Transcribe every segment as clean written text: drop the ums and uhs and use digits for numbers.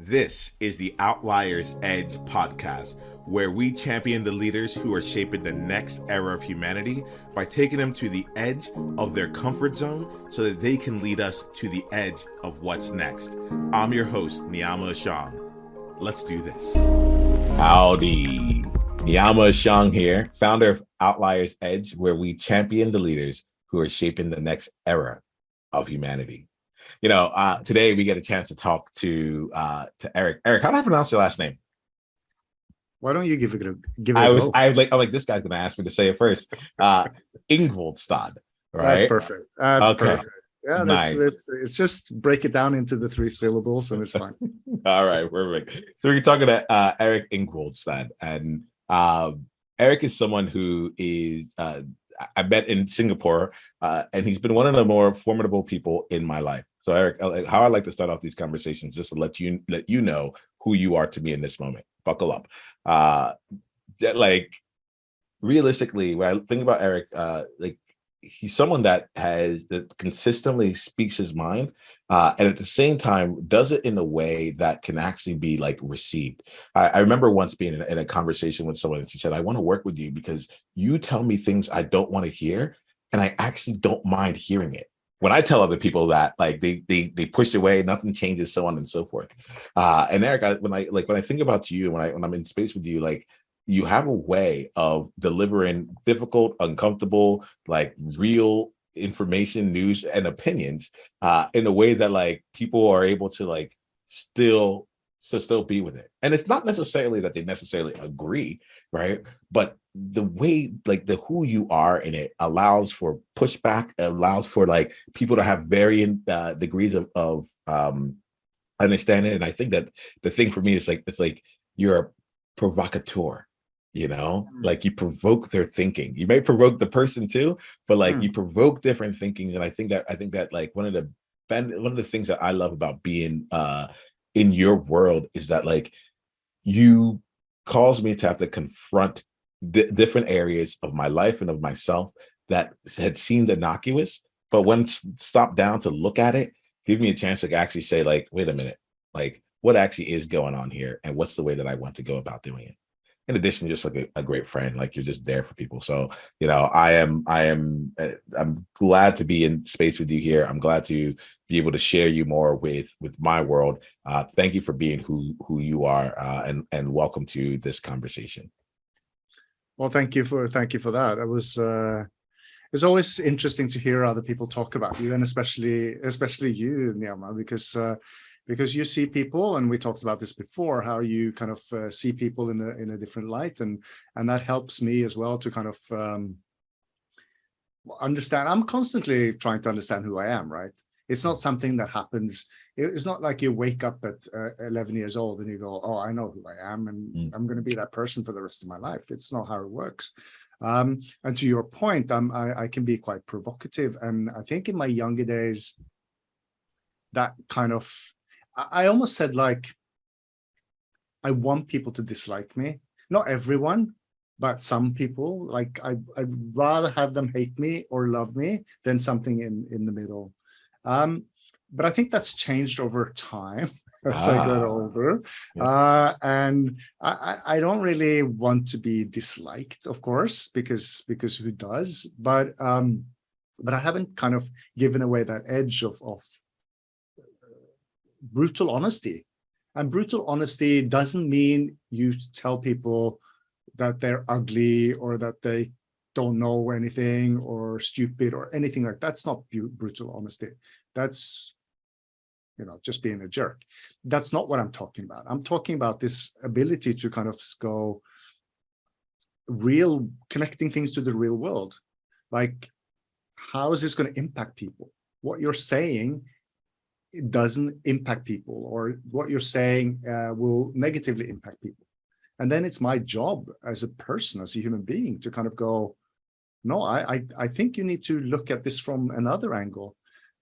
This is the Outliers Edge podcast, where we champion the leaders who are shaping the next era of humanity by taking them to the edge of their comfort zone so that they can lead us to the edge of what's next. I'm your host, Niiamah Ashong. Let's do this. Howdy. Niiamah Ashong here, founder of Outliers Edge, where we champion the leaders who are shaping the next era of humanity. Today we get a chance to talk to Erik. Erik, how do I pronounce your last name? Why don't you give it a go? I'm like, this guy's gonna ask me to say it first. Ingvoldstad, right? That's perfect. That's okay. Perfect. Yeah, nice. It's just break it down into the 3 syllables and it's fine. All right, perfect. So we're talking to Erik Ingvoldstad, and Erik is someone who is I met in Singapore, and he's been one of the more formidable people in my life. So Erik, how I like to start off these conversations, just to let you know who you are to me in this moment. Buckle up. Realistically, when I think about Erik, he's someone that consistently speaks his mind, and at the same time does it in a way that can actually be received. I remember once being in a conversation with someone, and she said, "I want to work with you because you tell me things I don't want to hear, and I actually don't mind hearing it." When I tell other people that, they push away, nothing changes, so on and so forth. And Erik, when I think about you, when I'm in space with you, you have a way of delivering difficult, uncomfortable, real information, news, and opinions in a way that people are able to still be with it. And it's not necessarily that they necessarily agree, right? But the way the who you are in it allows for pushback, allows for people to have varying degrees of understanding. And I think that the thing for me is it's you're a provocateur. You provoke their thinking. You may provoke the person too, but you provoke different thinking. And I think that one of the things that I love about being in your world is that you cause me to have to confront different areas of my life and of myself that had seemed innocuous, but when stopped down to look at it, give me a chance to actually say wait a minute, what actually is going on here, and what's the way that I want to go about doing it. In addition, just a great friend, you're just there for people. So, I'm glad to be in space with you here. I'm glad to be able to share you more with my world. Thank you for being who you are, and welcome to this conversation. Well, thank you for that. It's always interesting to hear other people talk about you, and especially you, Niiamah, because you see people, and we talked about this before, how you kind of see people in a different light, and that helps me as well to kind of understand. I'm constantly trying to understand who I am, right? It's not something that happens. It's not like you wake up at 11 years old and you go, "Oh, I know who I am, and I'm going to be that person for the rest of my life." It's not how it works. And to your point, I can be quite provocative, and I think in my younger days, that kind of, I almost said I want people to dislike me. Not everyone, but some people. I'd rather have them hate me or love me than something in the middle. But I think that's changed over time as I got older. Yeah. And I don't really want to be disliked, of course, because who does? But I haven't kind of given away that edge of brutal honesty. And brutal honesty doesn't mean you tell people that they're ugly or that they don't know anything or stupid or anything like that. That's not brutal honesty. That's just being a jerk. That's not what I'm talking about. I'm talking about this ability to kind of go connecting things to the real world. How is this going to impact people? What you're saying, it doesn't impact people, or what you're saying will negatively impact people. And then it's my job as a person, as a human being, to kind of go, no, I think you need to look at this from another angle.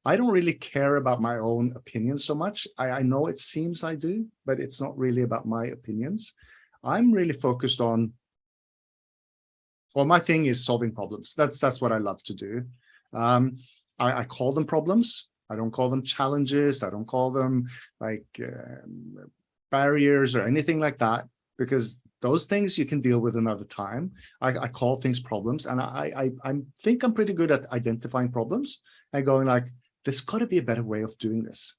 I don't really care about my own opinion so much. I know it seems I do, but it's not really about my opinions. I'm really focused on, well, my thing is solving problems. That's what I love to do. I call them problems. I don't call them challenges. I don't call them barriers or anything like that, because those things you can deal with another time. I call things problems, and I think I'm pretty good at identifying problems and going like, there's got to be a better way of doing this.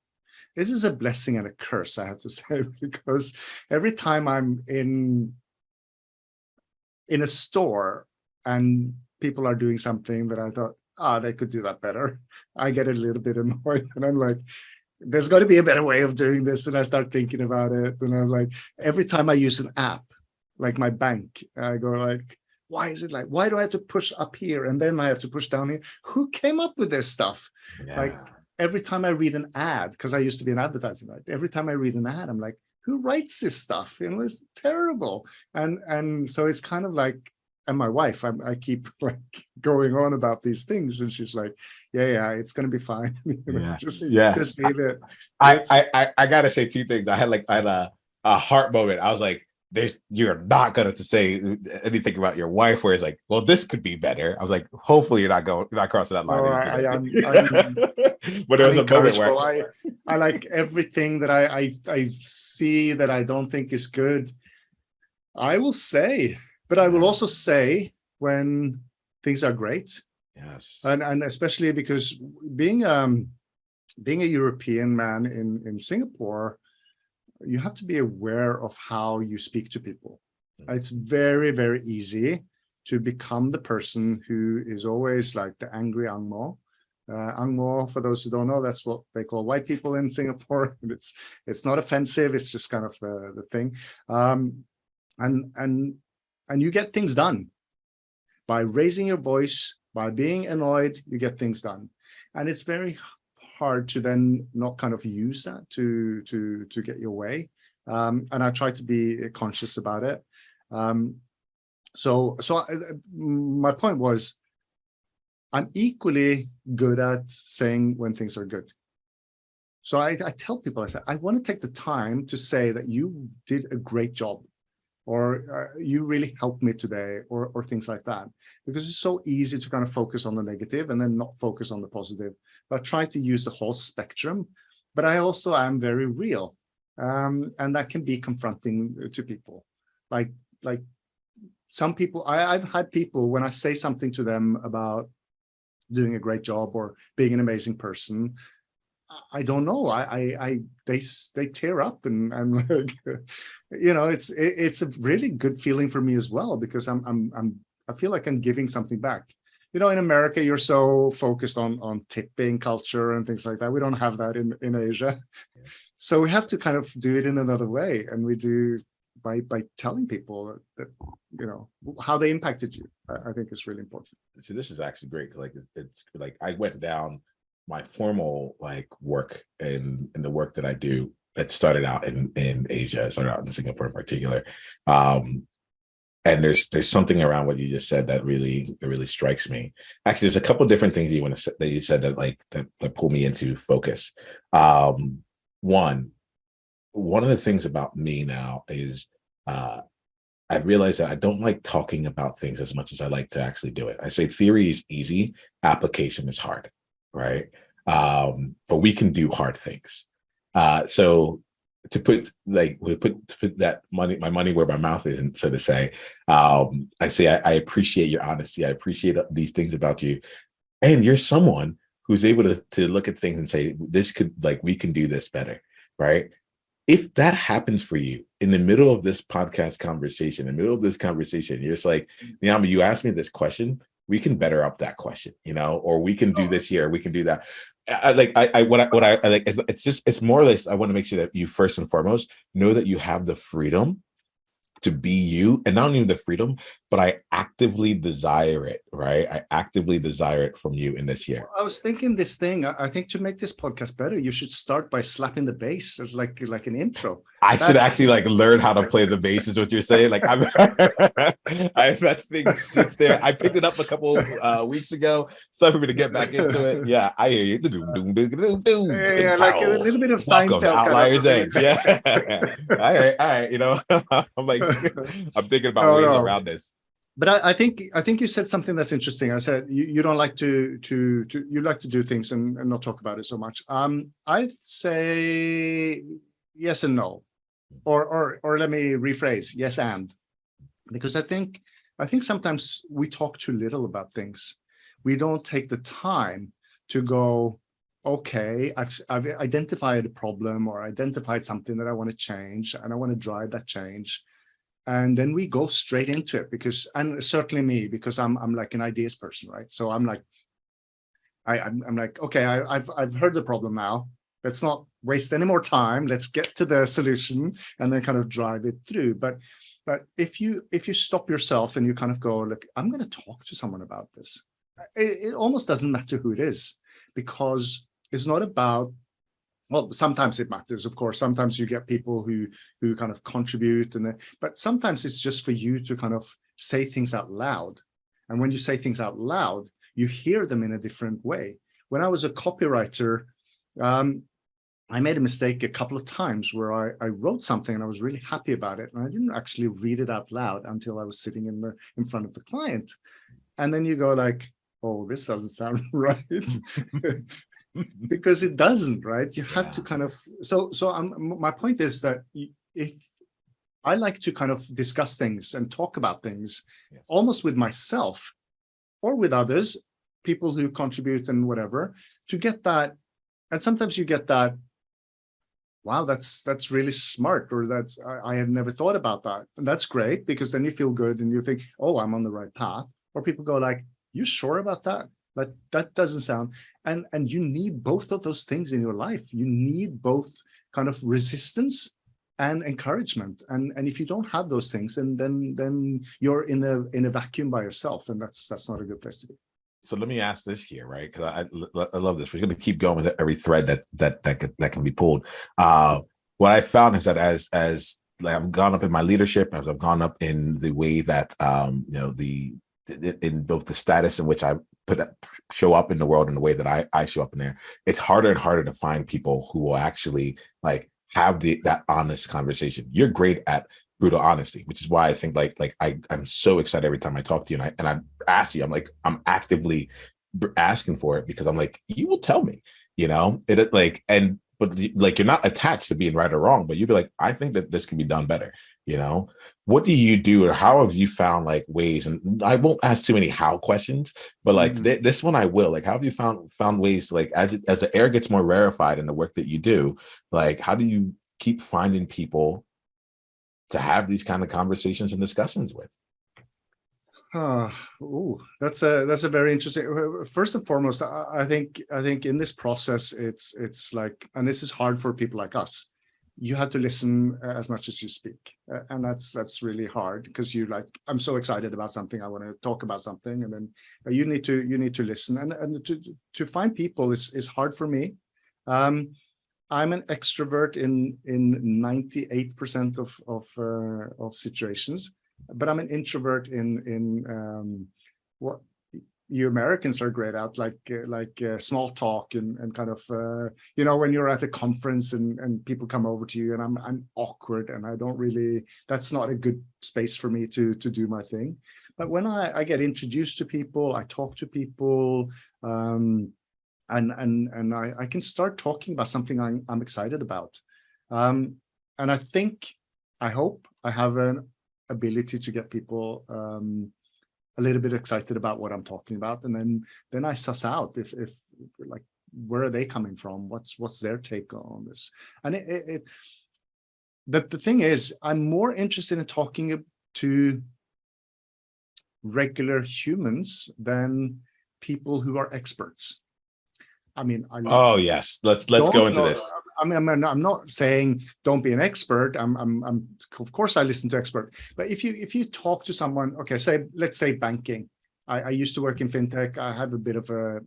This is a blessing and a curse, I have to say, because every time I'm in a store and people are doing something that I thought, they could do that better, I get a little bit annoyed, and I'm like, there's got to be a better way of doing this. And I start thinking about it. And I'm like, every time I use an app, like my bank, I go like, why is it like, why do I have to push up here? And then I have to push down here. Who came up with this stuff? Yeah. Like every time I read an ad, because I used to be an advertising, right? Every time I read an ad, I'm like, who writes this stuff? You know, it's terrible. And so it's kind of like, and my wife, I keep like going on about these things, and she's like, yeah, it's gonna be fine. You know, just leave it. I gotta say two things. I had a heart moment. I was like, you're not gonna to say anything about your wife where it's like, well, this could be better. I was like, hopefully you're not crossing that line. But there was a moment where I like everything that I see that I don't think is good, I will say. But I will also say when things are great. Yes. And especially because being a European man in Singapore, you have to be aware of how you speak to people. It's very, very easy to become the person who is always like the angry Ang Mo. Ang Mo, for those who don't know, that's what they call white people in Singapore. It's not offensive. It's just kind of the thing. And you get things done by raising your voice, by being annoyed. You get things done, and it's very hard to then not kind of use that to get your way. And I try to be conscious about it. So my point was, I'm equally good at saying when things are good. So I tell people, I say, I want to take the time to say that you did a great job, or you really helped me today, or things like that, because it's so easy to kind of focus on the negative and then not focus on the positive. But I try to use the whole spectrum, but I also am very real, and that can be confronting to people. Like some people, I've had people, when I say something to them about doing a great job or being an amazing person, I don't know. They tear up, and like, you know, it's a really good feeling for me as well, because I feel like I'm giving something back. You know, in America, you're so focused on tipping culture and things like that. We don't have that in Asia, so we have to kind of do it in another way, and we do by telling people that you know how they impacted you. I think it's really important. So this is actually great. Like it's like I went down my formal like work and the work that I do. It started out in Asia. It started out in Singapore in particular. And there's something around what you just said that really strikes me. Actually, there's a couple of different things you want to say, that you said that like that pull me into focus. One of the things about me now is I've realized that I don't like talking about things as much as I like to actually do it. I say theory is easy, application is hard, right? But we can do hard things. So to put that my money where my mouth is, so to say, I say I appreciate your honesty. I appreciate these things about you, and you're someone who's able to look at things and say, this could, like, we can do this better, right? If that happens for you in the middle of this podcast conversation, in the middle of this conversation, you're just like, Niiamah, you asked me this question, we can better up that question, you know, or we can do this here, we can do that. I like it's more or less, I want to make sure that you first and foremost know that you have the freedom to be you, and not only the freedom, but I actively desire it, right? I actively desire it from you in this year. I was thinking this thing. I think to make this podcast better, you should start by slapping the bass as like an intro. I should actually like learn how to play the bass, is what you're saying. Like that thing sits there. I picked it up a couple weeks ago. It's time for me to get back into it. Yeah, I hear you. Yeah, like a little bit of Seinfeld. Outliers Edge. Yeah. All right. You know, I'm like, I'm thinking about ways around this. But I think you said something that's interesting. I said you don't like to you like to do things and not talk about it so much. I'd say yes and no. or let me rephrase, yes, and. Because I think sometimes we talk too little about things. We don't take the time to go, okay, I've identified a problem or identified something that I want to change, and I want to drive that change. And then we go straight into it because, and certainly me, because I'm like an ideas person, right? So I'm like, I'm like, okay, I've heard the problem now. Let's not waste any more time. Let's get to the solution and then kind of drive it through. But if you stop yourself and you kind of go, look, I'm going to talk to someone about this. It almost doesn't matter who it is, because it's not about, well, sometimes it matters, of course. Sometimes you get people who kind of contribute, but sometimes it's just for you to kind of say things out loud. And when you say things out loud, you hear them in a different way. When I was a copywriter, I made a mistake a couple of times where I wrote something and I was really happy about it, and I didn't actually read it out loud until I was sitting in front of the client. And then you go like, oh, this doesn't sound right. Because it doesn't, right? You have to kind of, so my point is that if I like to kind of discuss things and talk about things, almost with myself or with others, people who contribute and whatever, to get that. And sometimes you get that, wow, that's really smart, or that's, I had never thought about that. And that's great, because then you feel good and you think, oh, I'm on the right path. Or people go like, you sure about that? That doesn't sound, and you need both of those things in your life. You need both kind of resistance and encouragement. And if you don't have those things, and then you're in a vacuum by yourself, and that's not a good place to be. So let me ask this here, right? Because I love this. We're going to keep going with every thread that can be pulled. What I found is that as like I've gone up in my leadership, as I've gone up in the way that in both the status in which I show up in the world and the way that I show up in there, it's harder and harder to find people who will actually like have that honest conversation. You're great at brutal honesty, which is why I think I'm so excited every time I talk to you, and I ask you, I'm actively asking for it, because I'm like, you will tell me, but you're not attached to being right or wrong, but you'd be like, I think that this can be done better. What do you do, or how have you found like ways? And I won't ask too many how questions, but like this one I will. Like, how have you found ways to, like, as the air gets more rarefied in the work that you do, like, how do you keep finding people to have these kind of conversations and discussions with? That's a very interesting. First and foremost, I think in this process, it's like, and this is hard for people like us. You have to listen as much as you speak, and that's really hard, because you like, I'm so excited about something, I want to talk about something, and then you need to listen, and to find people is hard for me. I'm an extrovert in 98% of situations, but I'm an introvert in what you Americans are great at, like small talk and kind of when you're at a conference and people come over to you, and I'm awkward, and I don't really, that's not a good space for me to do my thing. But when I get introduced to people, I talk to people, and I can start talking about something I'm excited about, and I hope I have an ability to get people a little bit excited about what I'm talking about, and then I suss out if like, where are they coming from, what's their take on this. And the thing is, I'm more interested in talking to regular humans than people who are experts. I mean, oh yes, let's go into this. I mean, I'm not saying don't be an expert. I'm of course I listen to experts, but if you talk to someone, okay, let's say banking. I used to work in fintech. I have a bit of a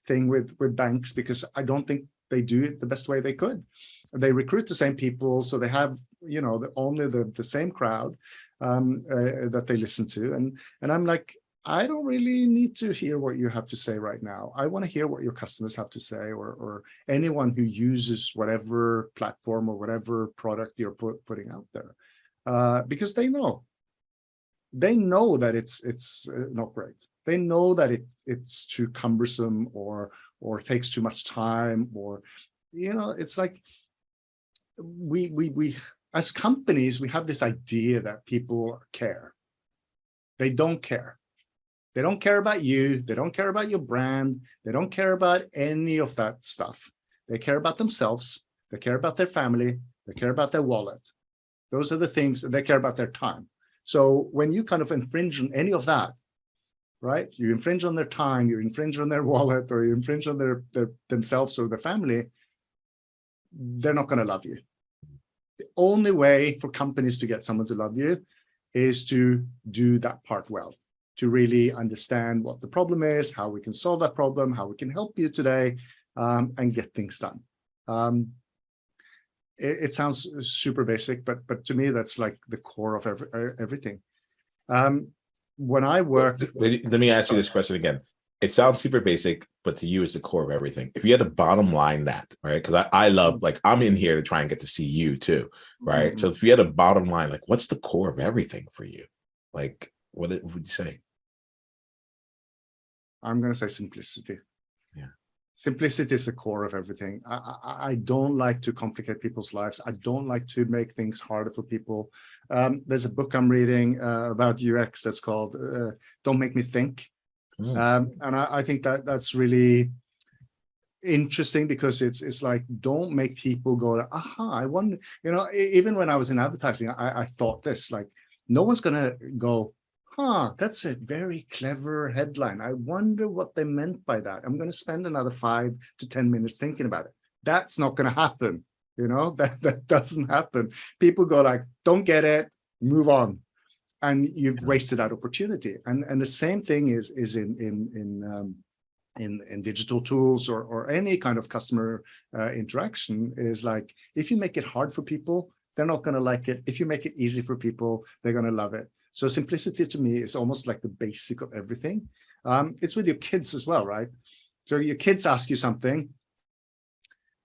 thing with banks, because I don't think they do it the best way they could. They recruit the same people, so they have only the same crowd that they listen to, and I'm like, I don't really need to hear what you have to say right now. I want to hear what your customers have to say, or anyone who uses whatever platform or whatever product you're putting out there, because they know that it's not great. They know that it's too cumbersome or takes too much time, or it's like we as companies, we have this idea that people care. They don't care. They don't care about you. They don't care about your brand. They don't care about any of that stuff. They care about themselves. They care about their family. They care about their wallet. Those are the things that they care about, their time. So when you kind of infringe on any of that, right? You infringe on their time, you infringe on their wallet, or you infringe on their themselves or their family, they're not going to love you. The only way for companies to get someone to love you is to do that part well, to really understand what the problem is, how we can solve that problem, how we can help you today, and get things done. It sounds super basic, but to me, that's like the core of everything. When I work... Let me ask you this question again. It sounds super basic, but to you, it's the core of everything. If you had to bottom line that, right? Because I love, like, I'm in here to try and get to see you too, right? Mm-hmm. So if you had a bottom line, like, what's the core of everything for you? Like, what would you say? I'm going to say simplicity. Yeah. Simplicity is the core of everything. I don't like to complicate people's lives. I don't like to make things harder for people. There's a book I'm reading about UX that's called Don't Make Me Think. And I think that's really interesting, because it's like, don't make people go, aha, I wonder, even when I was in advertising, I thought this, like, no one's going to go, that's a very clever headline. I wonder what they meant by that. I'm going to spend another 5 to 10 minutes thinking about it. That's not going to happen. That doesn't happen. People go like, don't get it, move on. And you've wasted that opportunity. And the same thing is in digital tools or any kind of customer interaction, is like, if you make it hard for people, they're not going to like it. If you make it easy for people, they're going to love it. So simplicity to me is almost like the basic of everything. It's with your kids as well, right? So your kids ask you something,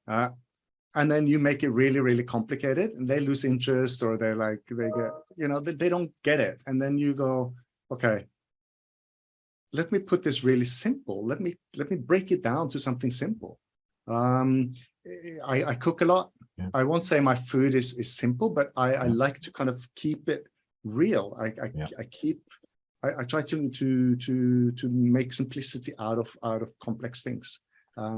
and then you make it really, really complicated, and they lose interest, or they get, they don't get it. And then you go, okay, let me put this really simple. Let me break it down to something simple. I cook a lot. Yeah. I won't say my food is simple, but I like to kind of keep it real. I try to make simplicity out of complex things.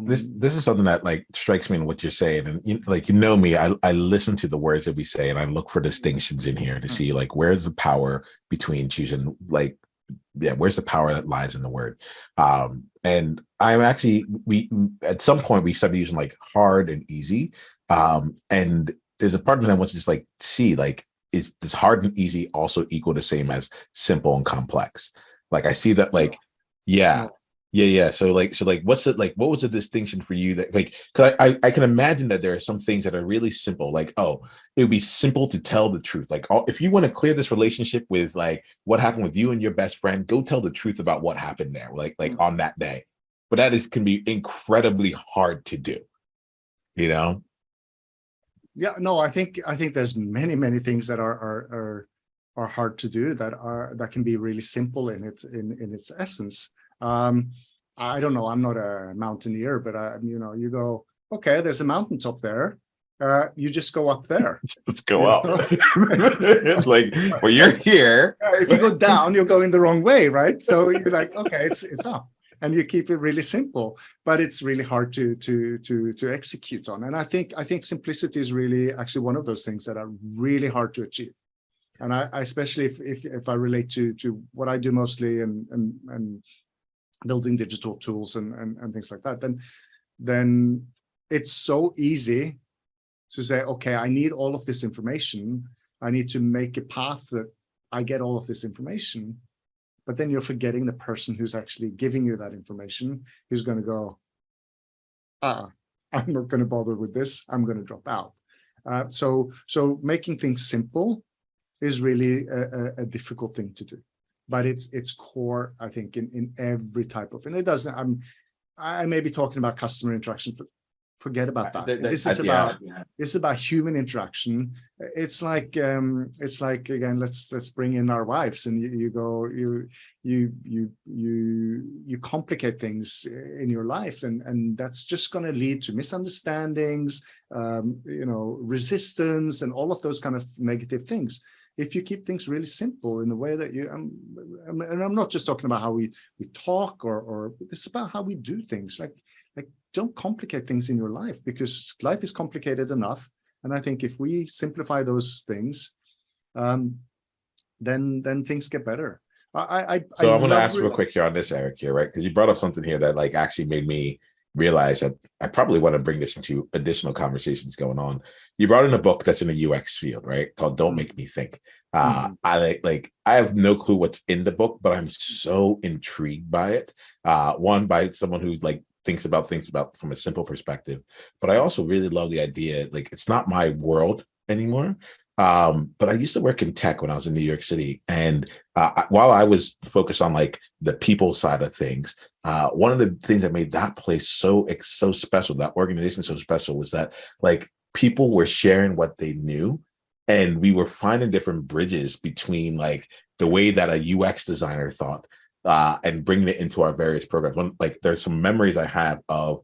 This is something that, like, strikes me in what you're saying, and me, I listen to the words that we say, and I look for distinctions in here to see, like, where's the power between choosing, like, where's the power that lies in the word. And I'm actually, we at some point we started using like hard and easy, and there's a part of me that wants to just like see, like, is this hard and easy also equal the same as simple and complex? Like, I see that, like, yeah. So what's it like? What was the distinction for you that, like, because I can imagine that there are some things that are really simple, like, oh, it would be simple to tell the truth. Like, if you want to clear this relationship with, like, what happened with you and your best friend, go tell the truth about what happened there, like on that day. But that can be incredibly hard to do, Yeah, no, I think there's many things that are hard to do, that can be really simple in its essence. I don't know, I'm not a mountaineer, but you go, okay, there's a mountaintop there. You just go up there. Let's go up. It's like, well, you're here. If you go down, you're going the wrong way, right? So you're like, okay, it's up. And you keep it really simple, but it's really hard to execute on. And I think simplicity is really actually one of those things that are really hard to achieve. And I especially if I relate to what I do mostly and building digital tools and things like that, then it's so easy to say, okay, I need all of this information. I need to make a path that I get all of this information. But then you're forgetting the person who's actually giving you that information, who's going to go, I'm not going to bother with this. I'm going to drop out. So making things simple is really a difficult thing to do, but it's core, I think, in every type of, and it doesn't. I may be talking about customer interaction Forget about that. This is about human interaction. It's like again, let's bring in our wives, and you complicate things in your life, and that's just going to lead to misunderstandings, resistance, and all of those kind of negative things. If you keep things really simple in the way that you, and I'm not just talking about how we talk, or it's about how we do things. Like don't complicate things in your life, because life is complicated enough. And I think if we simplify those things, then things get better. So I'm going to ask real quick here on this, Erik, here, right? Because you brought up something here that like actually made me realize that I probably want to bring this into additional conversations going on. You brought in a book that's in the UX field, right? Called Don't Make Me Think. I have no clue what's in the book, but I'm so intrigued by it. One, by someone who like thinks about things from a simple perspective, but I also really love the idea, like it's not my world anymore. But I used to work in tech when I was in New York City, and while I was focused on like the people side of things, one of the things that made that place so special, that organization so special, was that like people were sharing what they knew, and we were finding different bridges between like the way that a UX designer thought, and bringing it into our various programs. Like there's some memories I have of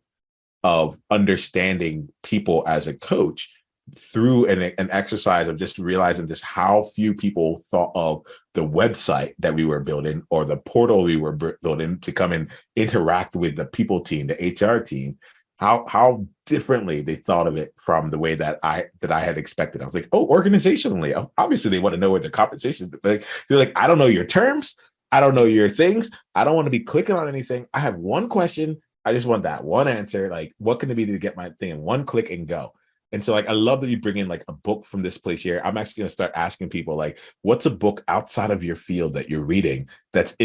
understanding people as a coach through an exercise of just realizing just how few people thought of the website that we were building or the portal we were building to come and interact with the people team, the HR team, how differently they thought of it from the way that I had expected. I was like, oh, organizationally, obviously they want to know what their compensation is. Like, they're like, I don't know your terms. I don't know your things. I don't want to be clicking on anything. I have one question. I just want that one answer. Like, what can it be to get my thing in one click and go? And so like, I love that you bring in like a book from this place here. I'm actually going to start asking people like, what's a book outside of your field that you're reading that's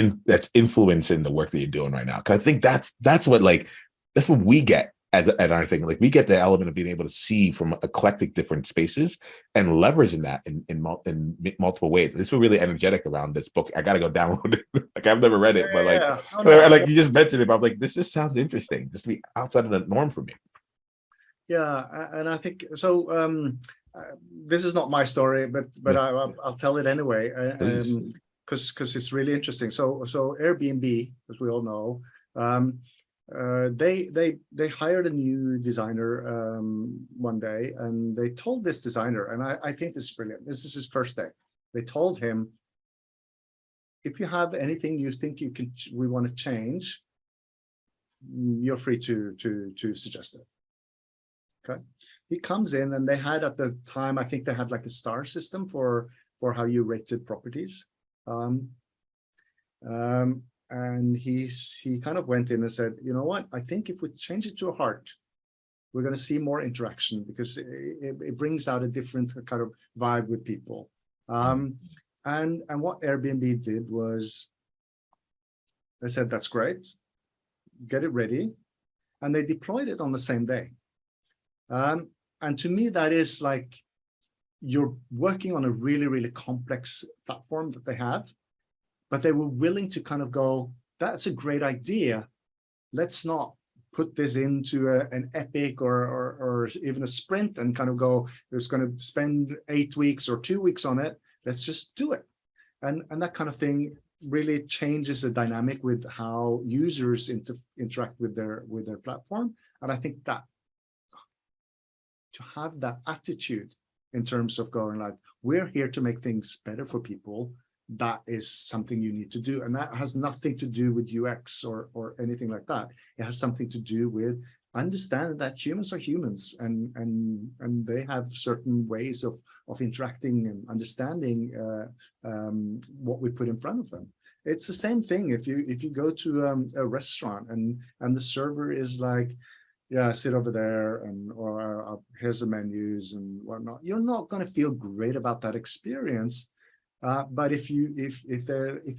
influencing the work that you're doing right now? Cause I think that's what we get at our thing. Like we get the element of being able to see from eclectic different spaces and leveraging that in multiple ways. This was really energetic around this book. I got to go download it. Like I've never read it, but like, like you just mentioned it, but I'm like, this just sounds interesting. Just to be outside of the norm for me. Yeah, and I think so. This is not my story, but I'll tell it anyway, because it's really interesting. So Airbnb, as we all know, they hired a new designer one day, and they told this designer, and I think this is brilliant. This is his first day. They told him, if you have anything you think we want to change, you're free to suggest it. Okay, he comes in, and they had at the time, I think they had like a star system for how you rated properties. And he kind of went in and said, you know what, I think if we change it to a heart, we're going to see more interaction, because it brings out a different kind of vibe with people. And what Airbnb did was they said, that's great, get it ready. And they deployed it on the same day. And to me, that is like, you're working on a really, really complex platform that they have, but they were willing to kind of go, that's a great idea. Let's not put this into an epic or even a sprint and kind of go, it's going to spend 8 weeks or 2 weeks on it. Let's just do it. And that kind of thing really changes the dynamic with how users interact with their platform. And I think that to have that attitude in terms of going like, we're here to make things better for people, that is something you need to do. And that has nothing to do with UX or anything like that. It has something to do with understanding that humans are humans, and they have certain ways of interacting and understanding what we put in front of them. It's the same thing if you go to a restaurant and the server is like, yeah, sit over there, and or here's the menus and whatnot. You're not going to feel great about that experience. But if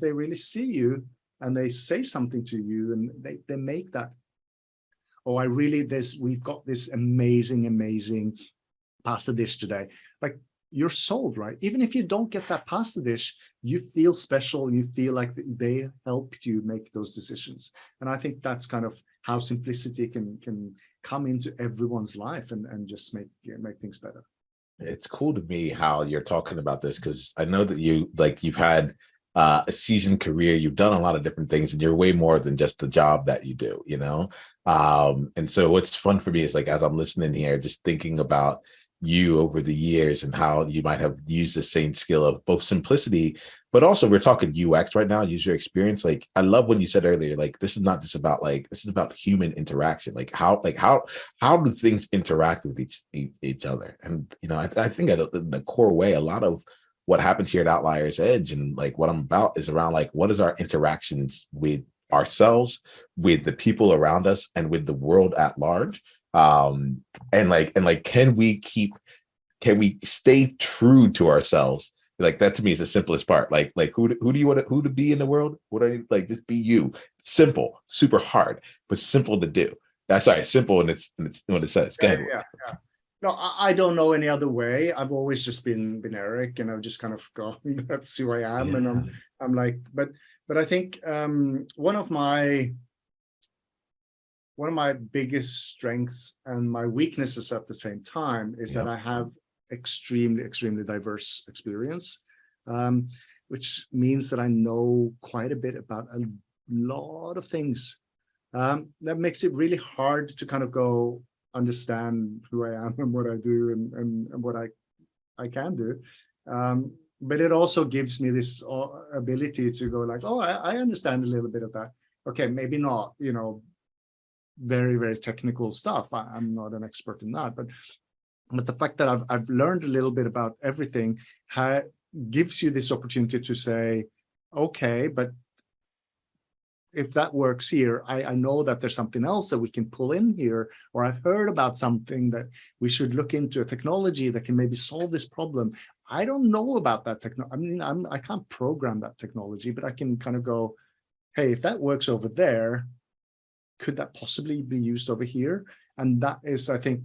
they really see you and they say something to you, and they make that, oh, we've got this amazing pasta dish today. Like, you're sold, right? Even if you don't get that pasta dish, you feel special. You feel like they helped you make those decisions. And I think that's kind of how simplicity can come into everyone's life and just make things better. It's cool to me how you're talking about this, because I know that you've had a seasoned career, you've done a lot of different things, and you're way more than just the job that you do, you know. And so what's fun for me is, like, as I'm listening here, just thinking about you over the years and how you might have used the same skill of both simplicity, but also we're talking UX right now, user experience. Like, I love when you said earlier, like, this is not just about, like, this is about human interaction. Like how do things interact with each other? And I think at the core way, a lot of what happens here at Outliers Edge and like what I'm about is around, like, what is our interactions with ourselves, with the people around us, and with the world at large. And can we stay true to ourselves? Like, that to me is the simplest part. Like who do you want to be in the world? What are you, like, just be you. Simple, super hard, but simple to do. That's simple, and it's what it says. Go ahead. Yeah. No, I don't know any other way. I've always just been Erik, and I've just kind of gone, that's who I am. Yeah. And I'm like, but I think one of my biggest strengths and my weaknesses at the same time is that I have extremely diverse experience, which means that I know quite a bit about a lot of things. That makes it really hard to kind of go understand who I am and what I do and what I can do. But it also gives me this ability to go like, oh, I understand a little bit of that. Okay, maybe not, very, very technical stuff. I'm not an expert in that, but the fact that I've learned a little bit about everything gives you this opportunity to say, okay, but if that works here, I know that there's something else that we can pull in here, or I've heard about something that we should look into, a technology that can maybe solve this problem. I don't know about that technology. I mean, I can't program that technology, but I can kind of go, hey, if that works over there, could that possibly be used over here? And that is, I think,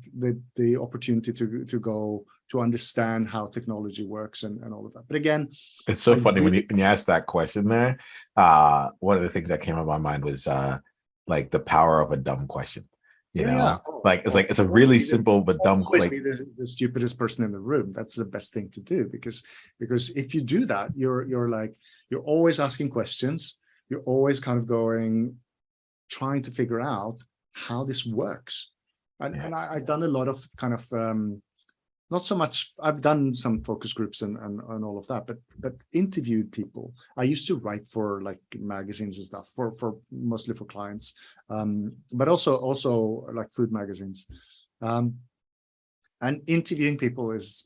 the opportunity to go to understand how technology works and all of that. But again, it's so funny when you ask that question there. One of the things that came up my mind was like the power of a dumb question. It's a really simple but dumb. Always be the stupidest person in the room. That's the best thing to do, because if you do that, you're always asking questions. You're always kind of trying to figure out how this works. And I've done a lot of kind of not so much. I've done some focus groups and all of that, but interviewed people. I used to write for like magazines and stuff for mostly for clients, but also like food magazines. And interviewing people is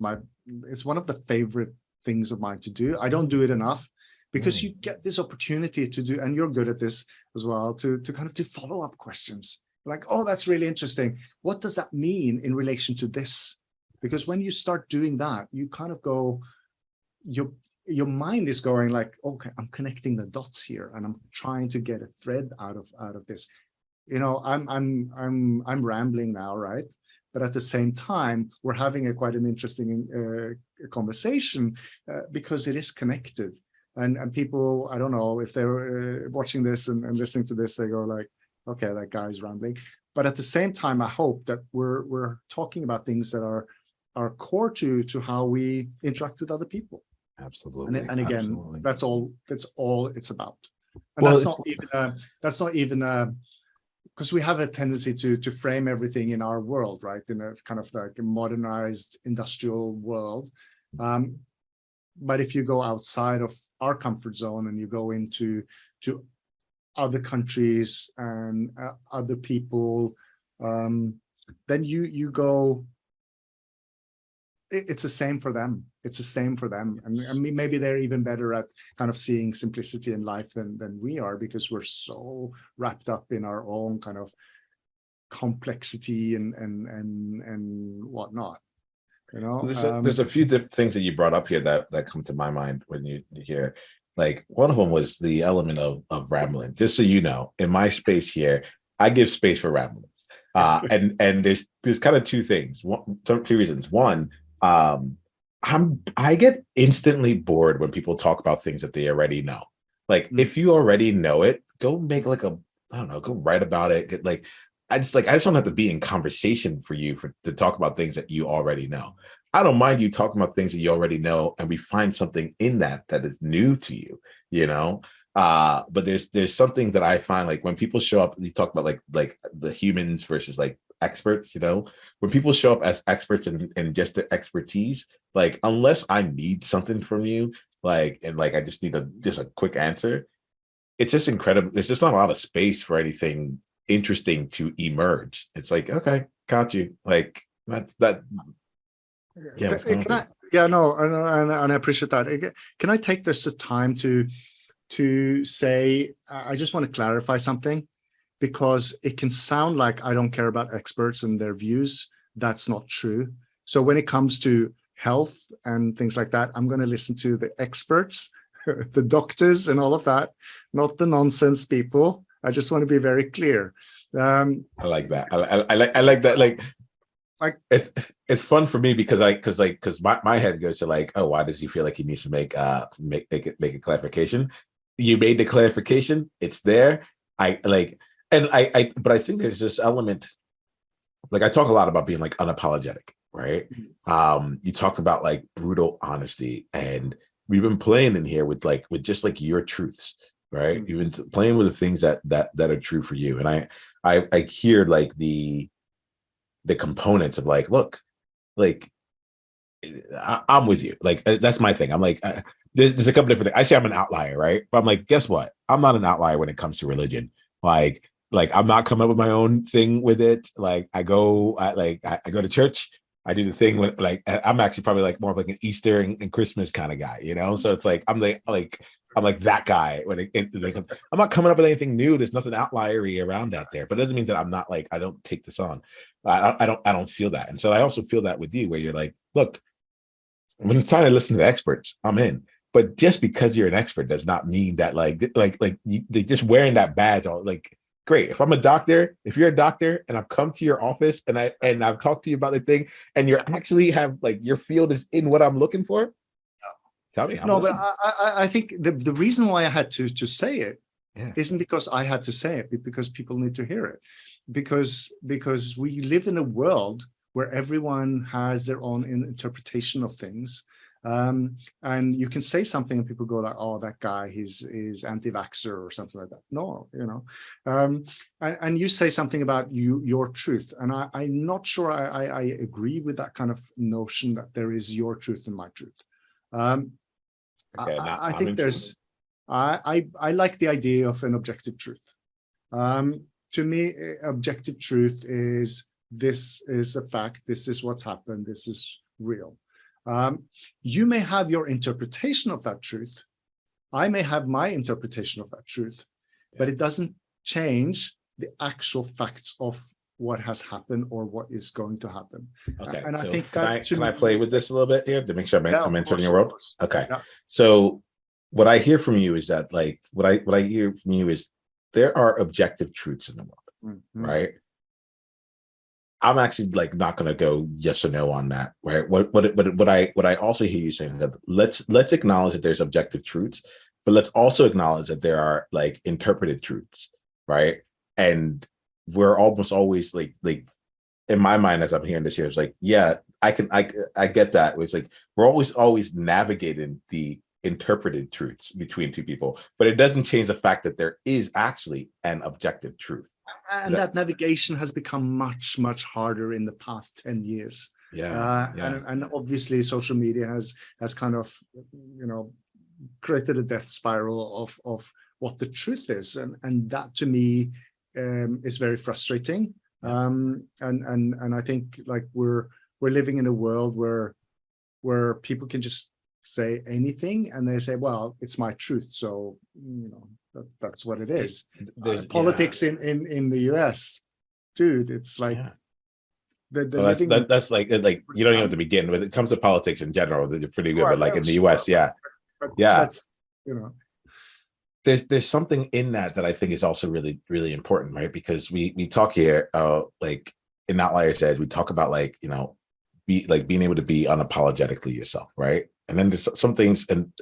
it's one of the favorite things of mine to do. I don't do it enough, because you get this opportunity to do, and you're good at this as well, to kind of do follow-up questions. Like, oh, that's really interesting. What does that mean in relation to this? Because when you start doing that, you kind of go, your mind is going like, okay, I'm connecting the dots here, and I'm trying to get a thread out of this. I'm rambling now, right? But at the same time, we're having quite an interesting conversation because it is connected. And people, I don't know if they're watching this and listening to this, they go like, okay, that guy's rambling. But at the same time, I hope that we're talking about things that are core to how we interact with other people. Absolutely. And again, absolutely. that's all it's about. And that's not even because we have a tendency to frame everything in our world, right? In a kind of like a modernized industrial world. But if you go outside of our comfort zone and you go into other countries and other people, then you go, it's the same for them. It's the same for them. And I mean, maybe they're even better at kind of seeing simplicity in life than we are, because we're so wrapped up in our own kind of complexity and whatnot. There's a few different things that you brought up here that come to my mind when you hear, like, one of them was the element of rambling. Just so you know, in my space here, I give space for rambling. And there's kind of two reasons. One, I get instantly bored when people talk about things that they already know. Like Mm. if you already know it, go make like a, I don't know, go write about it. Get like I just don't have to be in conversation for you to talk about things that you already know. I don't mind you talking about things that you already know, and we find something in that that is new to you, you know. But there's something that I find, like when people show up, you talk about like the humans versus like experts, you know, when people show up as experts in just the expertise, like unless I need something from you, like, and like I just need a quick answer, it's just incredible. There's just not a lot of space for anything interesting to emerge. It's like, okay, got you. Like that yeah, what's going Can I? on? Yeah, no, and I appreciate that. Can I take this time to say I just want to clarify something, because it can sound like I don't care about experts and their views. That's not true. So when it comes to health and things like that, I'm going to listen to the experts, the doctors, and all of that, not the nonsense people. I just want to be very clear. I like that. I like that. Like, It's fun for me because my head goes to like, oh, why does he feel like he needs to make a clarification? You made the clarification, it's there. I like, and but I think there's this element, like I talk a lot about being like unapologetic, right? You talked about like brutal honesty, and we've been playing in here with just like your truths, right? You've been playing with the things that are true for you, and I hear like the components of like, look, like I'm with you. Like that's my thing. I'm like, there's a couple different things. I say I'm an outlier, right? But I'm like, guess what? I'm not an outlier when it comes to religion. Like I'm not coming up with my own thing with it. Like I go to church. I do the thing when like I'm actually probably like more of like an Easter and Christmas kind of guy, you know. So it's like I'm like that guy when like I'm not coming up with anything new. There's nothing outliery around that there, but it doesn't mean that I'm not like I don't take this on. I don't feel that, and so I also feel that with you, where you're like, look, when it's time to listen to the experts, I'm in. But just because you're an expert does not mean that they just wearing that badge. Like, great. If I'm a doctor, if you're a doctor, and I've come to your office and I've talked to you about the thing, and you're actually have like your field is in what I'm looking for, tell me. I'm no, but listening. I think the reason why I had to say it Yeah. isn't because I had to say it, but because people need to hear it. Because we live in a world where everyone has their own interpretation of things. And you can say something and people go like, oh, that guy, he's anti-vaxxer or something like that. No, you know. And you say something about your truth. And I'm not sure I agree with that kind of notion that there is your truth and my truth. Okay. Now I I'm think interested. I like the idea of an objective truth. To me, objective truth is this is a fact, this is what's happened, this is real. You may have your interpretation of that truth. I may have my interpretation of that truth, but it doesn't change the actual facts of what has happened or what is going to happen. Okay. And I So think that to can I me, play with this a little bit here to make sure yeah, I'm of entering course, your of world? course. Okay. Yeah. So what I hear from you is that like what I hear from you is there are objective truths in the world, Mm-hmm. right? I'm actually like not going to go yes or no on that, right? What I also hear you saying is that let's acknowledge that there's objective truths, but let's also acknowledge that there are like interpreted truths, right? And we're almost always like in my mind as I'm hearing this here, it's like, yeah, I get that. It's like we're always navigating the interpreted truths between two people, but it doesn't change the fact that there is actually an objective truth. And that navigation has become much harder in the past 10 years. Yeah. And obviously social media has kind of, you know, created a death spiral of what the truth is. And that to me is very frustrating. And I think like we're living in a world where people can just say anything and they say, well, it's my truth. So, you know, that's what it is. Politics in the US, dude, it's like the well, living in that's like you don't even have to begin. When it comes to politics in general, they're pretty good. sure, But like in the sure, US, yeah. but Yeah. let's, you know. There's something in that I think is also really important, right? Because we talk here like in Outliers Edge, we talk about like, you know, being able to be unapologetically yourself, right? And then there's some things, and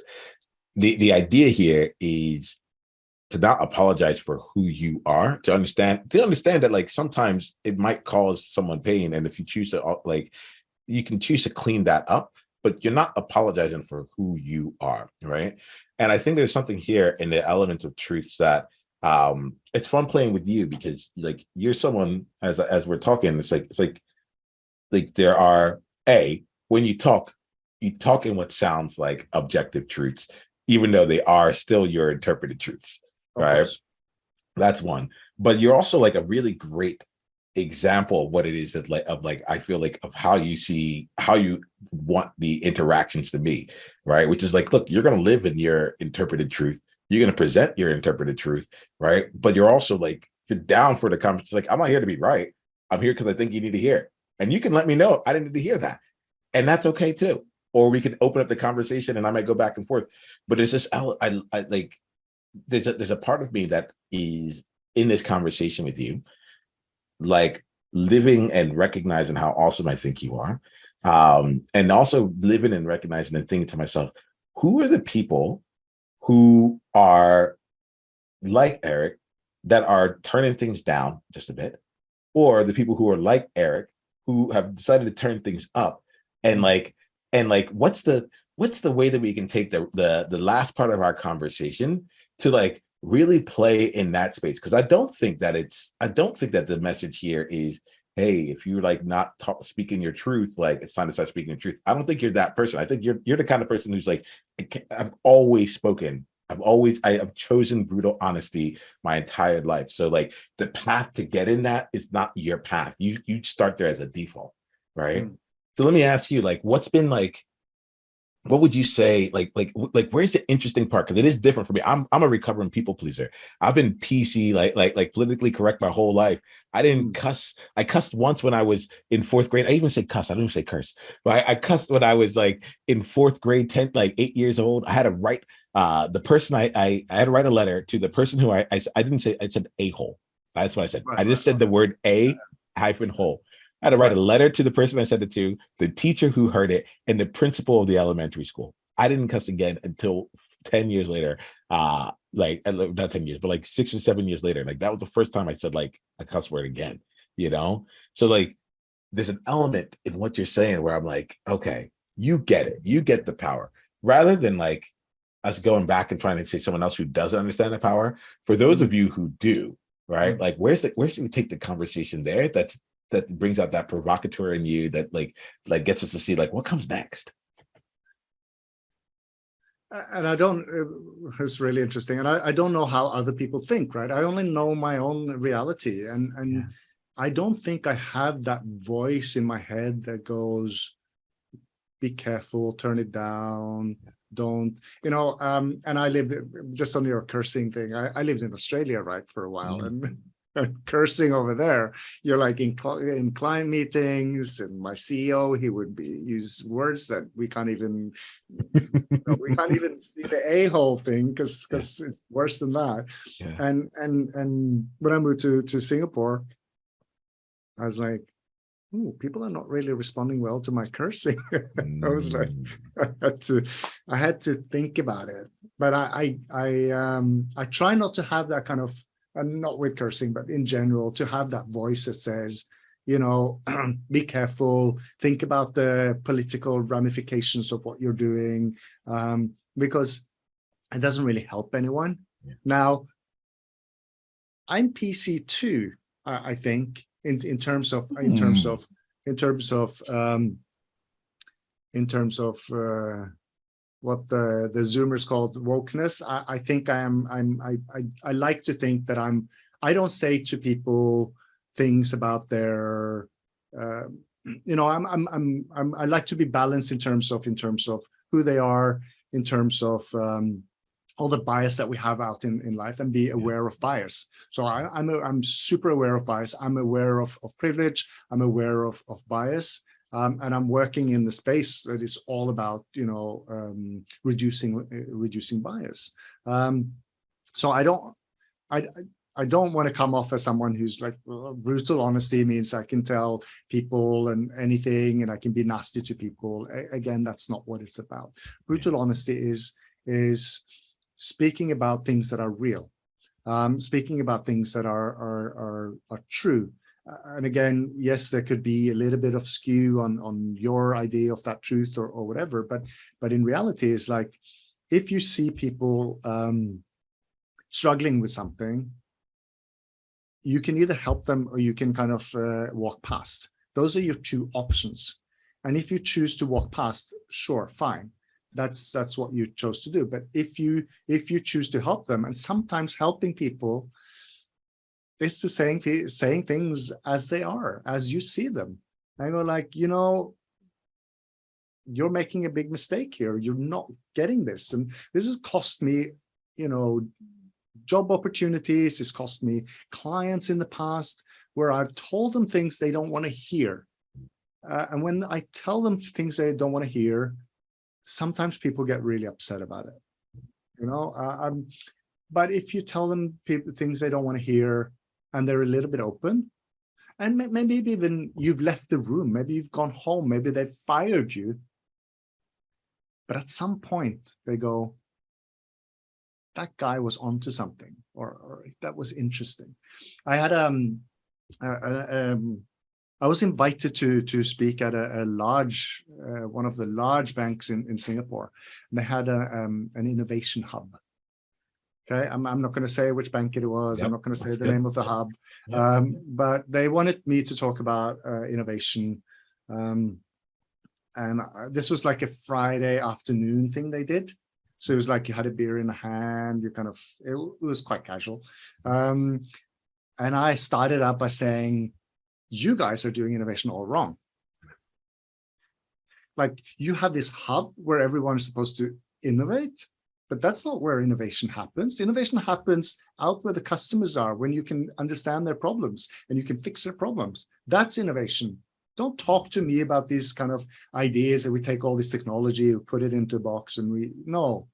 the idea here is to not apologize for who you are, to understand that like sometimes it might cause someone pain, and if you choose to like, you can choose to clean that up, but you're not apologizing for who you are, right? And I think there's something here in the elements of truths that it's fun playing with you, because like you're someone, as we're talking, it's like there are when you talk in what sounds like objective truths, even though they are still your interpreted truths, right? That's one. But you're also like a really great example of what it is that like I feel like of how you want the interactions to be, right? Which is like, look, you're going to live in your interpreted truth. You're going to present your interpreted truth, right? But you're also like, you're down for the conversation. Like, I'm not here to be right. I'm here because I think you need to hear it. And you can let me know I didn't need to hear that. And that's okay too. Or we can open up the conversation and I might go back and forth. But it's just, I like, there's a part of me that is in this conversation with you, like living and recognizing how awesome I think you are. And also living and recognizing and thinking to myself, who are the people who are like Erik that are turning things down just a bit, or the people who are like Erik who have decided to turn things up, and like what's the way that we can take the last part of our conversation to like really play in that space? Because I don't think that the message here is, hey, if you're like not speaking your truth, like it's time to start speaking your truth. I don't think you're that person. I think you're the kind of person who's like, I've always spoken. I have chosen brutal honesty my entire life. So like the path to get in that is not your path. You start there as a default, right? So let me ask you, like, what's been like, what would you say, like where's the interesting part? Because it is different for me. I'm a recovering people pleaser. I've been PC, like politically correct my whole life. I didn't cuss. I cussed once when I was in fourth grade. I even say cuss. I don't even say curse. But I cussed when I was like in fourth grade, 10, like 8 years old. I had to write the person I had to write a letter to the person who I didn't say, I said a-hole. That's what I said. I just said the word a-hole. I had to write a letter to the person I sent it to, the teacher who heard it, and the principal of the elementary school. I didn't cuss again until 10 years later. Like not 10 years, but like 6 or 7 years later. Like that was the first time I said like a cuss word again, you know? So like there's an element in what you're saying where I'm like, okay, you get it. You get the power. Rather than like us going back and trying to say someone else who doesn't understand the power. For those of you who do, right? Like where should we take the conversation there? That brings out that provocateur in you that like gets us to see like what comes next. And I don't, it's really interesting. And I don't know how other people think, right? I only know my own reality. And I don't think I have that voice in my head that goes, be careful, turn it down, don't, and I lived, just on your cursing thing, I lived in Australia, right, for a while. And cursing over there, you're like in client meetings, and my CEO, he would use words that we can't even see the a-hole thing because it's worse than that. And when I moved to Singapore, I was like, ooh, people are not really responding well to my cursing. I was like, I had to think about it. But I try not to have that kind of, and not with cursing, but in general, to have that voice that says, be careful, think about the political ramifications of what you're doing, because it doesn't really help anyone. Now, I'm PC too, I think, in terms of what the Zoomers called wokeness. I think I like to think that I don't say to people things about their I like to be balanced in terms of who they are, in terms of all the bias that we have out in life, and be aware of bias. So I'm super aware of bias. I'm aware of privilege. I'm aware of bias. And I'm working in the space that is all about, reducing bias. So I I don't want to come off as someone who's like, well, brutal honesty means I can tell people and anything, and I can be nasty to people. Again, that's not what it's about. Brutal honesty is speaking about things that are real, speaking about things that are true. And again, yes, there could be a little bit of skew on your idea of that truth or whatever, but in reality, it's like, if you see people struggling with something, you can either help them or you can kind of walk past. Those are your two options. And if you choose to walk past, sure, fine. That's what you chose to do. But if you choose to help them, and sometimes helping people is to saying things as they are, as you see them. I go like, you're making a big mistake here. You're not getting this. And this has cost me, job opportunities. It's cost me clients in the past where I've told them things they don't want to hear. And when I tell them things they don't want to hear, sometimes people get really upset about it. But if you tell them things they don't want to hear, and they're a little bit open, and maybe even you've left the room, maybe you've gone home, maybe they've fired you, but at some point they go, that guy was onto something, or that was interesting. I had I was invited to speak at a large one of the large banks in Singapore. And they had an innovation hub. Okay, I'm not going to say which bank it was. Yep, I'm not going to say the name of the hub, yep. But they wanted me to talk about innovation. And this was like a Friday afternoon thing they did. So it was like you had a beer in the hand, it was quite casual. And I started out by saying, you guys are doing innovation all wrong. Like, you have this hub where everyone is supposed to innovate, but that's not where innovation happens. Innovation happens out where the customers are, when you can understand their problems and you can fix their problems. That's innovation. Don't talk to me about these kind of ideas that we take all this technology, we put it into a box, and no,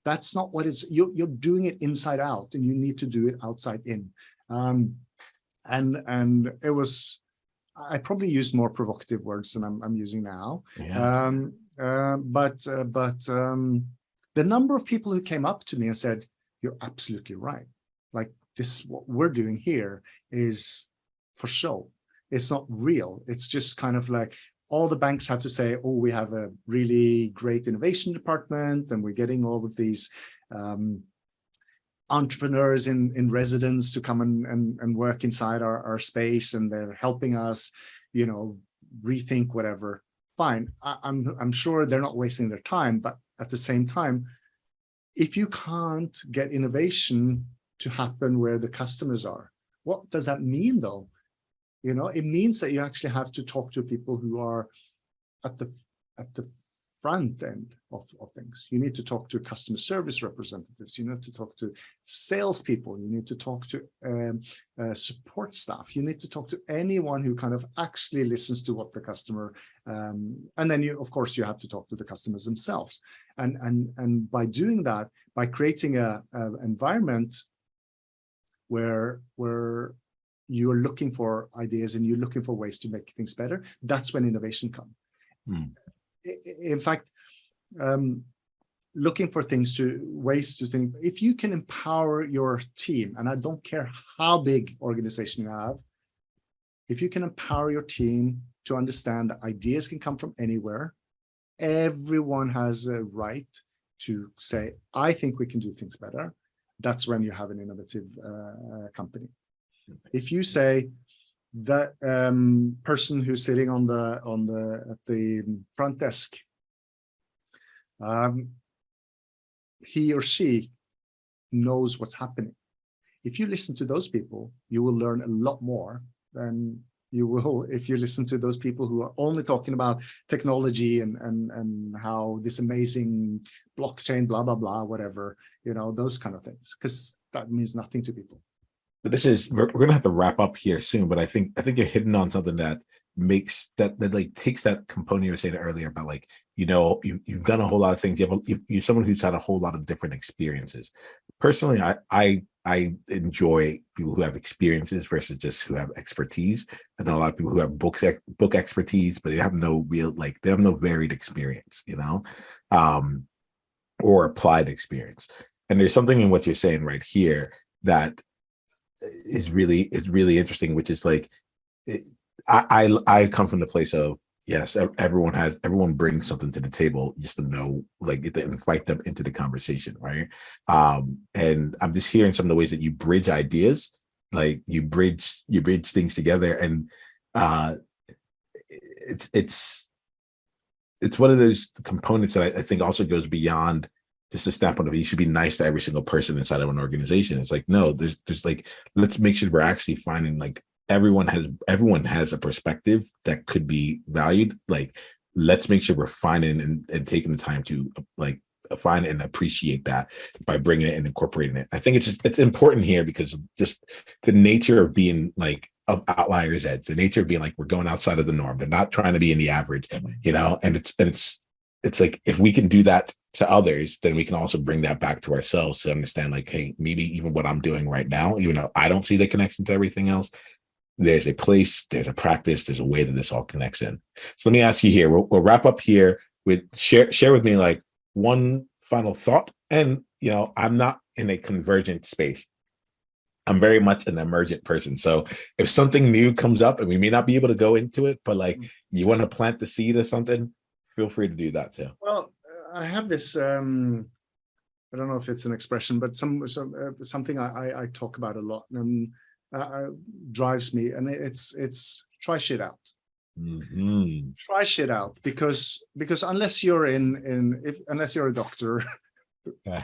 that's not what it's. You're doing it inside out, and you need to do it outside in. And it was. I probably used more provocative words than I'm using now. Yeah. But the number of people who came up to me and said, "You're absolutely right. Like, this, what we're doing here is for show. It's not real. It's just kind of like all the banks have to say, oh, we have a really great innovation department, and we're getting all of these entrepreneurs in residence to come and work inside our space, and they're helping us, rethink whatever." Fine. I'm sure they're not wasting their time, but at the same time, if you can't get innovation to happen where the customers are, what does that mean though? It means that you actually have to talk to people who are at the front end of things. You need to talk to customer service representatives. You need to talk to salespeople. You need to talk to support staff. You need to talk to anyone who kind of actually listens to what the customer. And then of course, you have to talk to the customers themselves. And by doing that, by creating a environment where you're looking for ideas and you're looking for ways to make things better, that's when innovation comes. In fact, looking for ways to think, if you can empower your team, and I don't care how big organization you have, if you can empower your team to understand that ideas can come from anywhere, everyone has a right to say, I think we can do things better. That's when you have an innovative company. If you say that person who's sitting at the front desk, he or she knows what's happening. If you listen to those people, you will learn a lot more than you will if you listen to those people who are only talking about technology and how this amazing blockchain, blah, blah, blah, whatever, those kind of things, because that means nothing to people. We're going to have to wrap up here soon, but I think you're hitting on something that makes that like takes that component you were saying earlier about like, you know, you've done a whole lot of things. You're someone who's had a whole lot of different experiences. Personally, I enjoy people who have experiences versus just who have expertise. I know a lot of people who have book expertise, but they have no real, like, they have no varied experience, you know, or applied experience. And there's something in what you're saying right here that is really interesting, which is like, I come from the place of, yes, everyone brings something to the table, just to know, like, to invite them into the conversation, right? And I'm just hearing some of the ways that you bridge ideas, like you bridge things together, and it's one of those components that I think also goes beyond just the standpoint of you should be nice to every single person inside of an organization. It's like, no, there's like, let's make sure we're actually finding, like, everyone has a perspective that could be valued. Like, let's make sure we're finding and taking the time to, like, find and appreciate that by bringing it and incorporating it. I think it's important here because of just the nature of being, like, of Outliers Eds, the nature of being like, we're going outside of the norm. They're not trying to be in the average, you know, and it's like, if we can do that to others, then we can also bring that back to ourselves to understand, like, hey, maybe even what I'm doing right now, even though I don't see the connection to everything else, there's a place, there's a practice, there's a way that this all connects in. So let me ask you here, we'll wrap up here with share with me, like, one final thought. And, you know, I'm not in a convergent space. I'm very much an emergent person. So if something new comes up, and we may not be able to go into it, but like, you want to plant the seed or something, feel free to do that too. Well, I have this, I don't know if it's an expression, but something I talk about a lot, and drives me, and it's try shit out. Mm-hmm. Try shit out, because unless you're unless you're a doctor,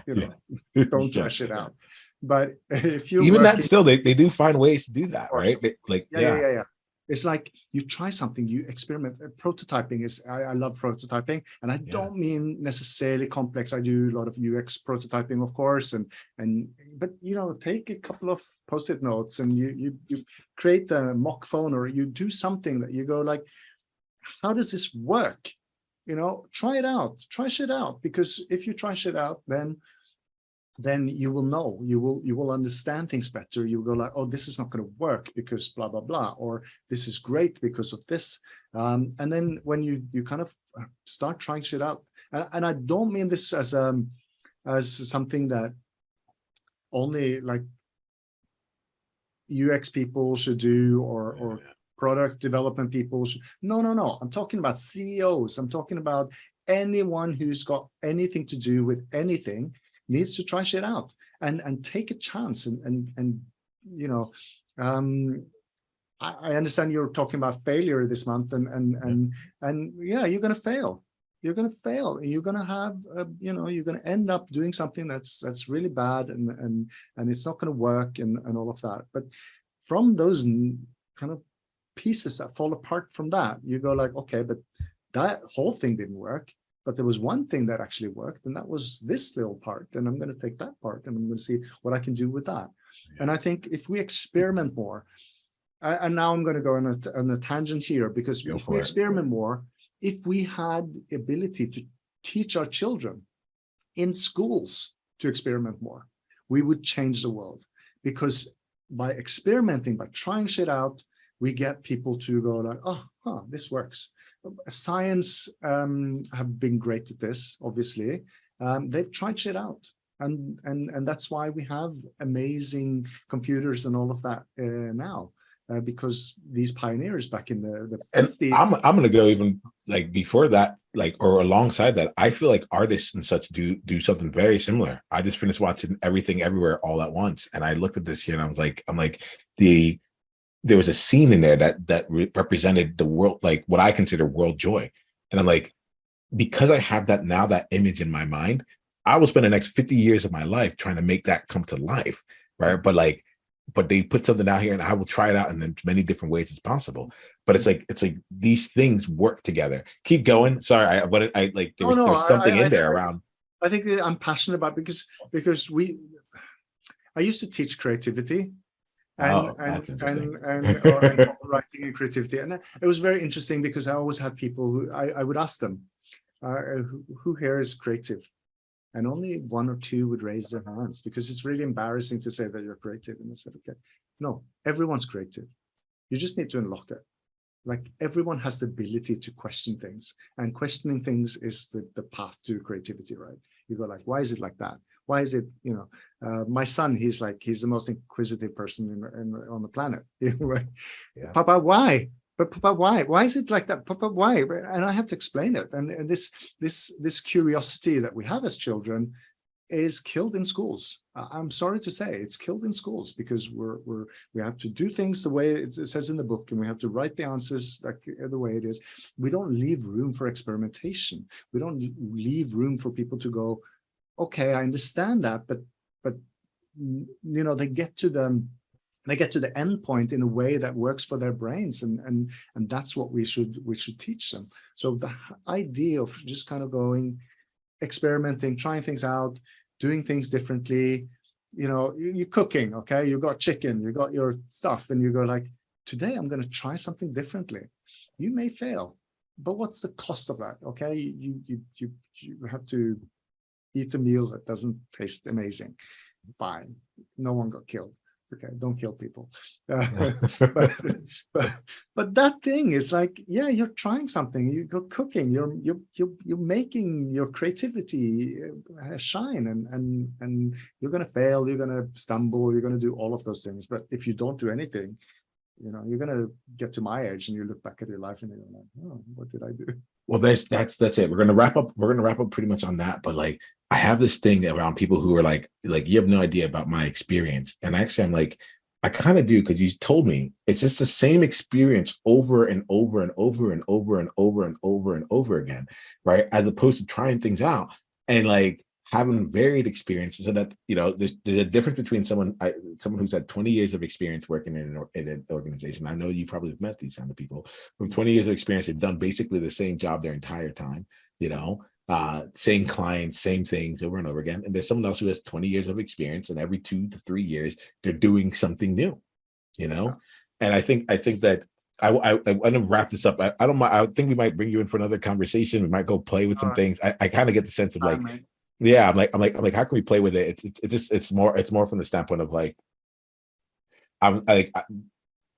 you know, don't try shit out. But if you're even working, that, still they do find ways to do that, right? Yeah. It's like you try something, you experiment. Prototyping is, I love prototyping, and I don't mean necessarily complex. I do a lot of UX prototyping, of course, but you know, take a couple of post-it notes and you create a mock phone, or you do something that you go like, how does this work? You know, try it out, try shit out, because if you try shit out, then you will know, you will understand things better. You go like, oh, this is not going to work because blah blah blah, or this is great because of this. And then when you kind of start trying shit out, and I don't mean this as something that only like UX people should do, or product development people should. No. I'm talking about CEOs. I'm talking about anyone who's got anything to do with anything needs to try shit out and take a chance, and you know, I understand you're talking about failure this month, and yeah, you're gonna fail. You're gonna fail. You're gonna have, you know, you're gonna end up doing something that's really bad, and it's not gonna work, and all of that. But from those kind of pieces that fall apart from that, you go like, okay, but that whole thing didn't work. But there was one thing that actually worked, and that was this little part. And I'm going to take that part, and I'm going to see what I can do with that. Yeah. And I think if we experiment more, and now I'm going to go on a tangent here, because if we experiment more, if we had the ability to teach our children in schools to experiment more, we would change the world. Because by experimenting, by trying shit out, we get people to go like, oh, this works. Science have been great at this, obviously. They've tried shit out. And that's why we have amazing computers and all of that now. Because these pioneers back in the 50s. I'm going to go even like before that, like, or alongside that. I feel like artists and such do something very similar. I just finished watching Everything Everywhere All at Once, and I looked at this here, and I'm like there was a scene in there that represented the world, like what I consider world joy. And I'm like, because I have that now, that image in my mind, I will spend the next 50 years of my life trying to make that come to life, right? But they put something out here, and I will try it out in as many different ways as possible. But it's like these things work together. Keep going. Sorry, there's something in there around. I think that I'm passionate about, because I used to teach creativity. and Oh, and that's interesting. and writing and creativity. And it was very interesting because I always had people who I would ask them, who here is creative? And only one or two would raise their hands because it's really embarrassing to say that you're creative. And I said, okay, no, everyone's creative. You just need to unlock it. Like everyone has the ability to question things, and questioning things is the path to creativity, right? You go like, why is it like that? Why is it, my son, he's the most inquisitive person on the planet. Yeah. Papa, why? But Papa, why? Why is it like that? Papa, why? And I have to explain it. And this curiosity that we have as children is killed in schools. I'm sorry to say, it's killed in schools because we have to do things the way it says in the book, and we have to write the answers like the way it is. We don't leave room for experimentation. We don't leave room for people to go, okay, I understand that, but they get to the end point in a way that works for their brains, and that's what we should teach them. So the idea of just kind of going, experimenting, trying things out, doing things differently. You're cooking, okay? You got chicken, you got your stuff, and you go like, today I'm going to try something differently. You may fail, but what's the cost of that? Okay, you have to eat a meal that doesn't taste amazing. Fine, no one got killed. Okay, don't kill people. But that thing is like, yeah, you're trying something. You're cooking. You're making your creativity shine, and you're gonna fail. You're gonna stumble. You're gonna do all of those things. But if you don't do anything, you're gonna get to my age, and you look back at your life, and you're like, oh, what did I do? Well, that's it. We're gonna wrap up. We're gonna wrap up pretty much on that. But like, I have this thing around people who are like you have no idea about my experience, and actually, I'm like, I kind of do, because you told me it's just the same experience over and over and over and over and over and over and over again, right? As opposed to trying things out and like having varied experiences, so that there's a difference between someone who's had 20 years of experience working in an organization. I know you probably have met these kind of people from 20 years of experience. They've done basically the same job their entire time, same clients, same things over and over again. And there's someone else who has 20 years of experience, and every 2 to 3 years they're doing something new. And I think that I want to wrap this up. I don't mind. I think we might bring you in for another conversation. We might go play with some things. I kind of get the sense of like, yeah, I'm like, how can we play with it? It's more from the standpoint of like, I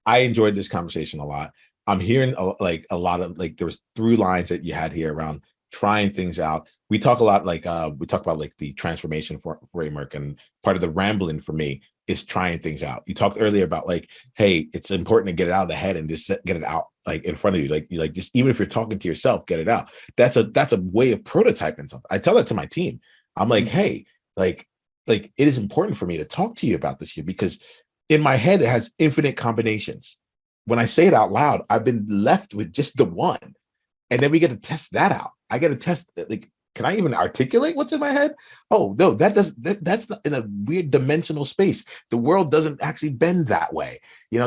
enjoyed this conversation a lot. I'm hearing a lot of like, there was through lines that you had here around trying things out. We talk a lot, like we talk about like the transformation framework, and part of the rambling for me is trying things out. You talked earlier about like, hey, it's important to get it out of the head and just get it out like in front of you, like just even if you're talking to yourself, get it out. That's a way of prototyping something. I tell that to my team. I'm like, hey, like it is important for me to talk to you about this here, because in my head it has infinite combinations. When I say it out loud, I've been left with just the one, and then we get to test that out. I get to test, like, can I even articulate what's in my head? Oh no, that's not in a weird dimensional space. The world doesn't actually bend that way,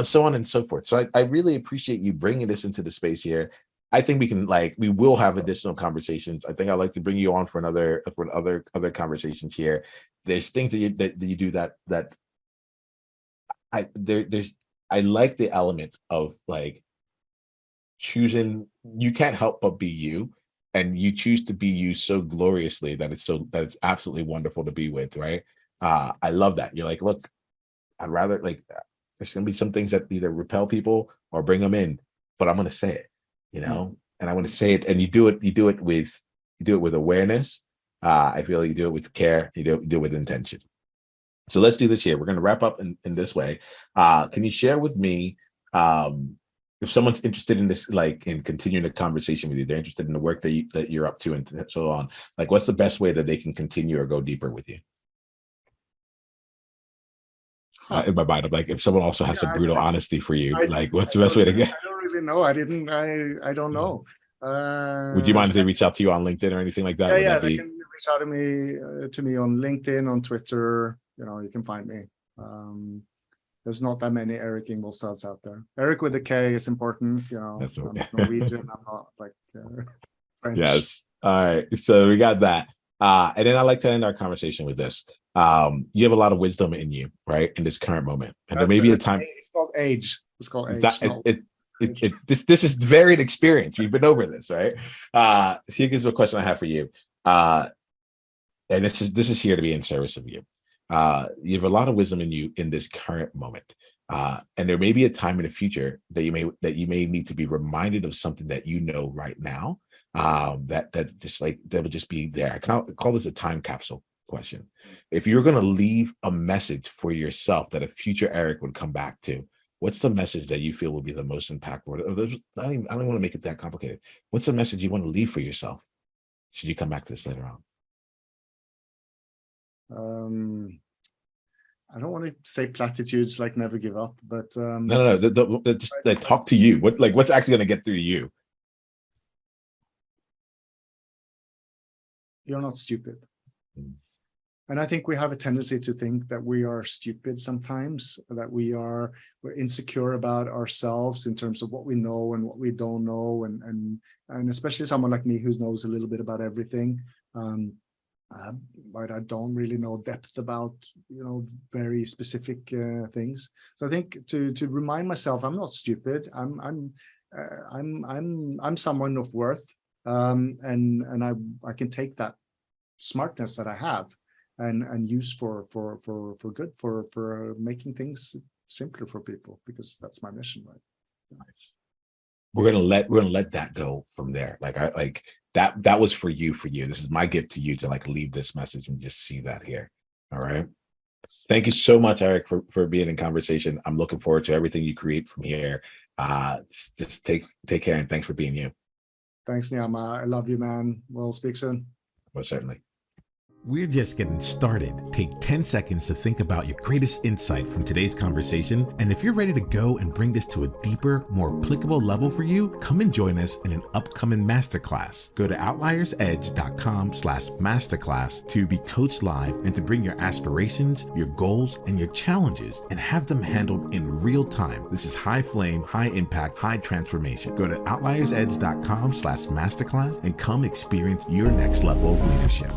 so on and so forth. So I really appreciate you bringing this into the space here. I think we will have additional conversations. I think I'd like to bring you on for other conversations here. There's things that you do that I like the element of like choosing. You can't help but be you, and you choose to be you so gloriously that it's absolutely wonderful to be with, right? I love that. You're like, look, I'd rather, like, there's gonna be some things that either repel people or bring them in, but I'm gonna say it, and I want to say it, and you do it with awareness. I feel like you do it with care, you do it with intention. So let's do this here. We're going to wrap up in this way. Can you share with me, if someone's interested in this, like in continuing the conversation with you, they're interested in the work that you're up to and so on, like what's the best way that they can continue or go deeper with you? In my mind, I'm like, if someone also has some brutal honesty for you, like what's the best way to get? I don't really know. I don't know. Would you mind if they reach out to you on LinkedIn or anything like that? They can reach out to me on LinkedIn, on Twitter. You can find me. There's not that many Erik Ingvoldstads out there. Erik with a K is important. That's I'm Norwegian. I'm not like French. Yes. All right. So we got that. And then I like to end our conversation with this. You have a lot of wisdom in you, right, in this current moment, and there That's may be a it's, time it's called age. It's called age. that this is varied experience. We've been over this, right? Here's a question I have for you, and this is here to be in service of you. You have a lot of wisdom in you in this current moment, and there may be a time in the future that you may need to be reminded of something that you know right now, that just like that would just be there. I call this a time capsule question. If you're going to leave a message for yourself that a future Erik would come back to, what's the message that you feel would be the most impactful? I don't want to make it that complicated. What's the message you want to leave for yourself? Should you come back to this later on? I don't want to say platitudes like never give up, but no. Just like talk to you. What's actually going to get through to you? You're not stupid. And I think we have a tendency to think that we are stupid sometimes, that we're insecure about ourselves in terms of what we know and what we don't know, and especially someone like me who knows a little bit about everything. But I don't really know depth about, very specific things. So I think to remind myself, I'm not stupid. I'm someone of worth, and I can take that smartness that I have and use for good, for making things simpler for people, because that's my mission, right? Nice. We're gonna let that go from there. That was for you. This is my gift to you to leave this message and just see that here. All right. Thank you so much, Erik, for being in conversation. I'm looking forward to everything you create from here. Just take care, and thanks for being you. Thanks, Niiamah. I love you, man. We'll speak soon. Most certainly. We're just getting started. Take 10 seconds to think about your greatest insight from today's conversation. And if you're ready to go and bring this to a deeper, more applicable level for you, come and join us in an upcoming masterclass. Go to outliersedge.com/masterclass to be coached live and to bring your aspirations, your goals, and your challenges and have them handled in real time. This is high flame, high impact, high transformation. Go to outliersedge.com/masterclass and come experience your next level of leadership.